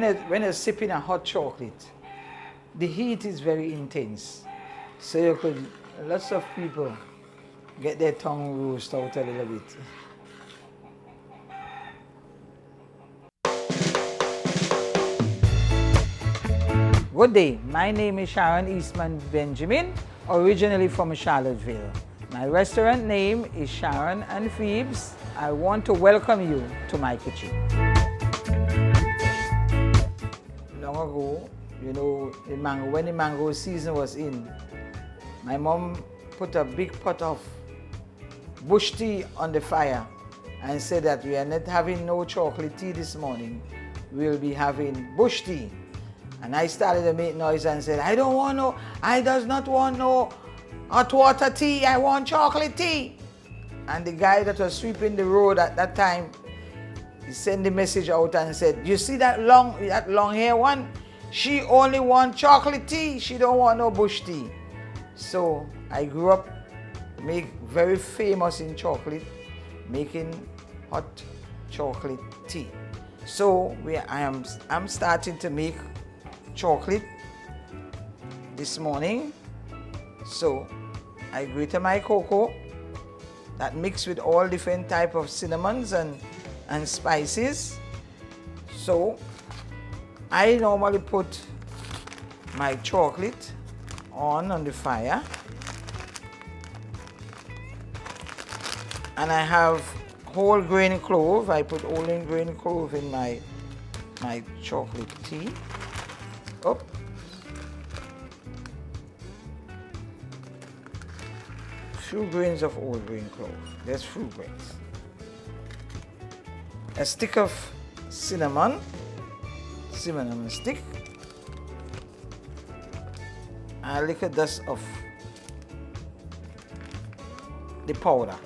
When you're sipping a hot chocolate, the heat is very intense. So you could, lots of people get their tongue roast out a little bit. Good day, my name is Sharon Eastman Benjamin, originally from Charlotteville. My restaurant name is Sharon and Phoebes. I want to welcome you to my kitchen. Long ago, you know, when the mango season was in, my mom put a big pot of bush tea on the fire and said that we are not having no chocolate tea this morning. We'll be having bush tea. And I started to make noise and said, I does not want no hot water tea, I want chocolate tea. And the guy that was sweeping the road at that time, he sent the message out and said, you see that long hair one? She only want chocolate tea, she don't want no bush tea. So I grew up very famous in chocolate, making hot chocolate tea. So I'm starting to make chocolate this morning. So I grated my cocoa that mixed with all different type of cinnamons and spices. So I normally put my chocolate on the fire, and I have whole grain clove. I put whole grain clove in my chocolate tea. Up. Few grains of whole grain clove. There's few grains. A stick of cinnamon stick. A little dust of the powder.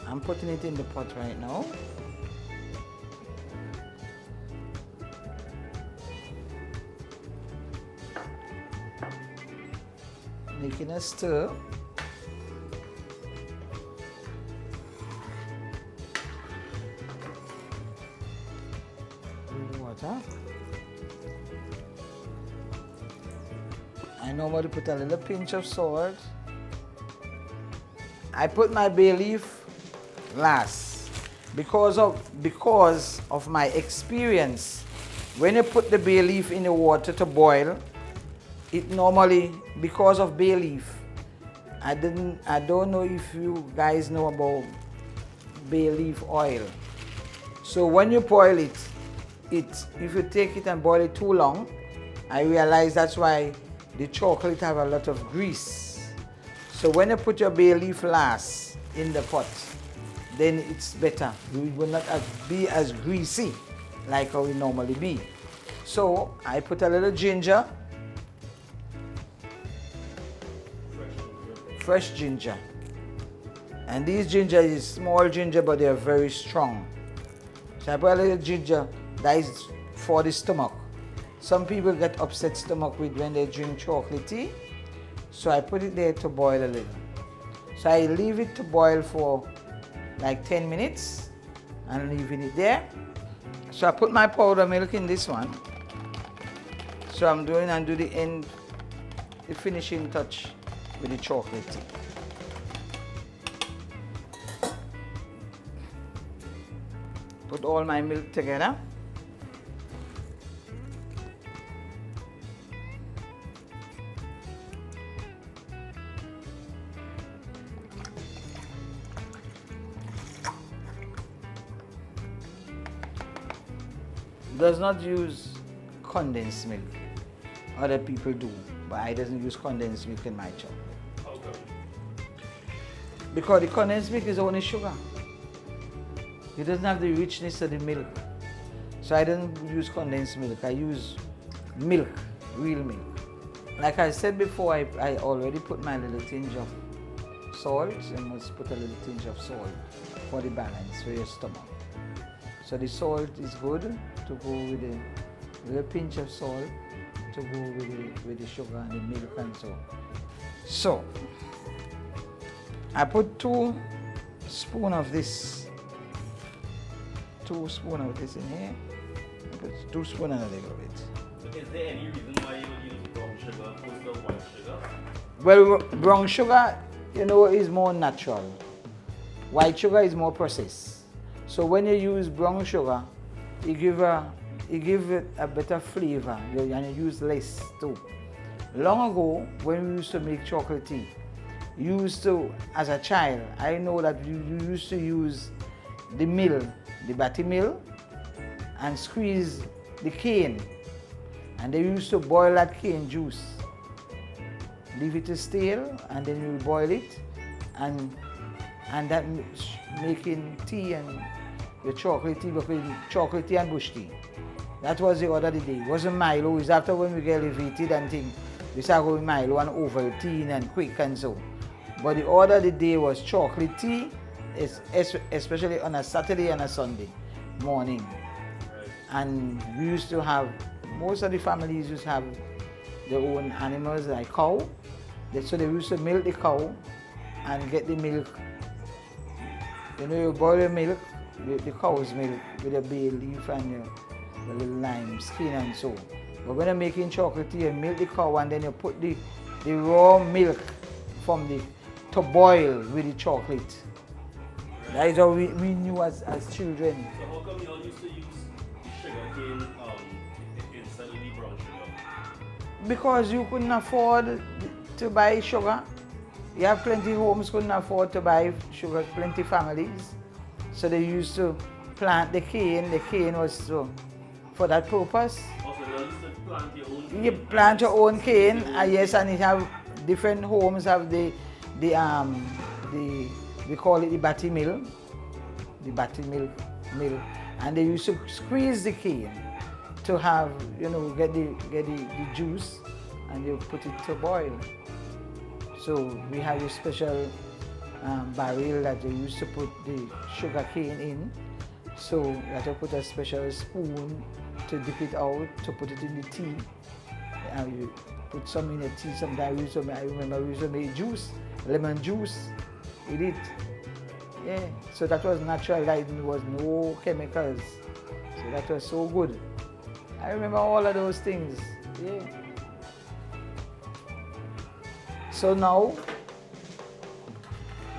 I'm putting it in the pot right now. Making a stir. With water. I normally put a little pinch of salt. I put my bay leaf last because of my experience. When you put the bay leaf in the water to boil, it normally, because of bay leaf, I don't know if you guys know about bay leaf oil. So when you boil it, if you take it and boil it too long, I realize that's why the chocolate have a lot of grease. So when you put your bay leaf last in the pot, then it's better. It will not be as greasy like how it normally be. So I put a little ginger. Fresh ginger, and this ginger is small ginger, but they are very strong. So I put a little ginger. That is for the stomach. Some people get upset stomach with when they drink chocolate tea, so I put it there to boil a little. So I leave it to boil for like 10 minutes and leaving it there. So I put my powder milk in this one. So I'm doing and do the finishing touch with the chocolate tea. Put all my milk together. Does not use condensed milk. Other people do, but I doesn't use condensed milk in my chocolate. Because the condensed milk is only sugar. It doesn't have the richness of the milk. So I don't use condensed milk. I use milk, real milk. Like I said before, I already put my little tinge of salt. You must put a little tinge of salt for the balance for your stomach. So the salt is good to go with a little pinch of salt to go with the sugar and the milk and so. So I put 2 spoons of this 2 spoons of this in here. Put 2 spoons and a little bit. So is there any reason why you would use brown sugar opposed to white sugar? Well, brown sugar, you know, is more natural. White sugar is more processed. So when you use brown sugar, you give it a better flavor, and you use less too. Long ago, when we used to make chocolate tea, as a child, I know that you used to use the mill, the batty mill, and squeeze the cane. And they used to boil that cane juice. Leave it to stale, and then you boil it, and that making tea and your chocolate tea, between chocolate tea and bush tea. That was the order of the day. It wasn't Milo. It's after when we get elevated and things, we start going Milo and Ovaltine and quick and so. But the order of the day was chocolate tea, especially on a Saturday and a Sunday morning. And we used to have, most of the families used to have their own animals like cow. So they used to milk the cow and get the milk. You know, you boil the milk, the cow's milk with a bay leaf and the little lime skin and so. But when you're making chocolate tea, you milk the cow and then you put the raw milk to boil with the chocolate. That is how we knew as children. So how come you all used to use sugar cane instead of the brown sugar? Because you couldn't afford to buy sugar. You have plenty homes couldn't afford to buy sugar, plenty families. So they used to plant the cane. The cane was for that purpose. Also, you used to plant your own cane? You plant your own cane, yes, and it have different homes have we call it the batty mill, and they used to squeeze the cane to have, you know, get the juice, and you put it to boil. So we have a special barrel that they used to put the sugar cane in. So you have to put a special spoon to dip it out, to put it in the tea. And you put some in the tea. Sometimes I remember we used to make juice, lemon juice with it. Yeah, so that was natural, there was no chemicals. So that was so good. I remember all of those things. Yeah. So now,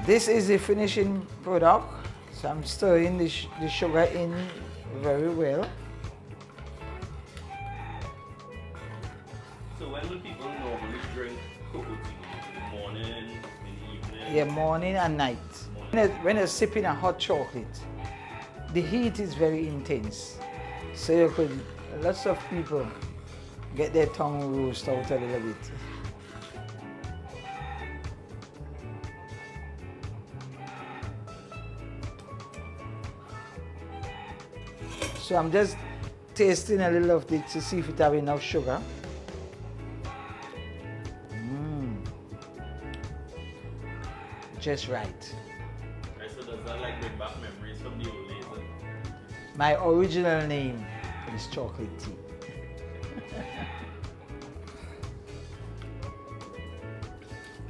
this is the finishing product. So I'm stirring the sugar in very well. So when will people normally drink cocoa tea? In the morning, in the evening? Yeah, morning and night. When you're sipping a hot chocolate, the heat is very intense. So lots of people get their tongue roast out a little bit. So I'm just tasting a little of it to see if it have enough sugar. Just right. So does that like bring back memories from the old days? My original name is chocolate tea.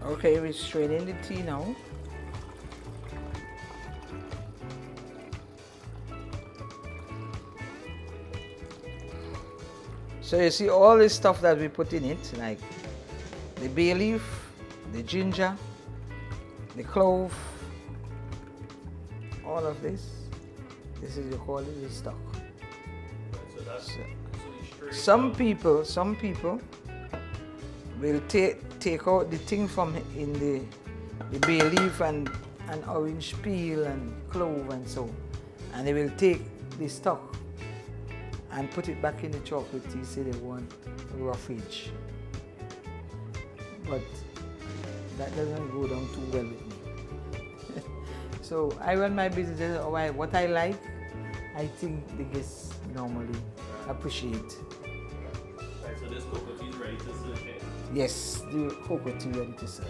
Okay, we're straining the tea now. So you see all this stuff that we put in it, like the bay leaf, the ginger, the clove, all of this. This is, you call it, the stock. So that's some people will take out the thing from in the bay leaf and orange peel and clove and so, and they will take the stock and put it back in the chocolate tea, say they want roughage. But that doesn't go down too well with me. So I run my business, what I like, I think the guests normally appreciate. Right, so this cocoa tea is ready to serve. Yes, the cocoa tea ready to serve.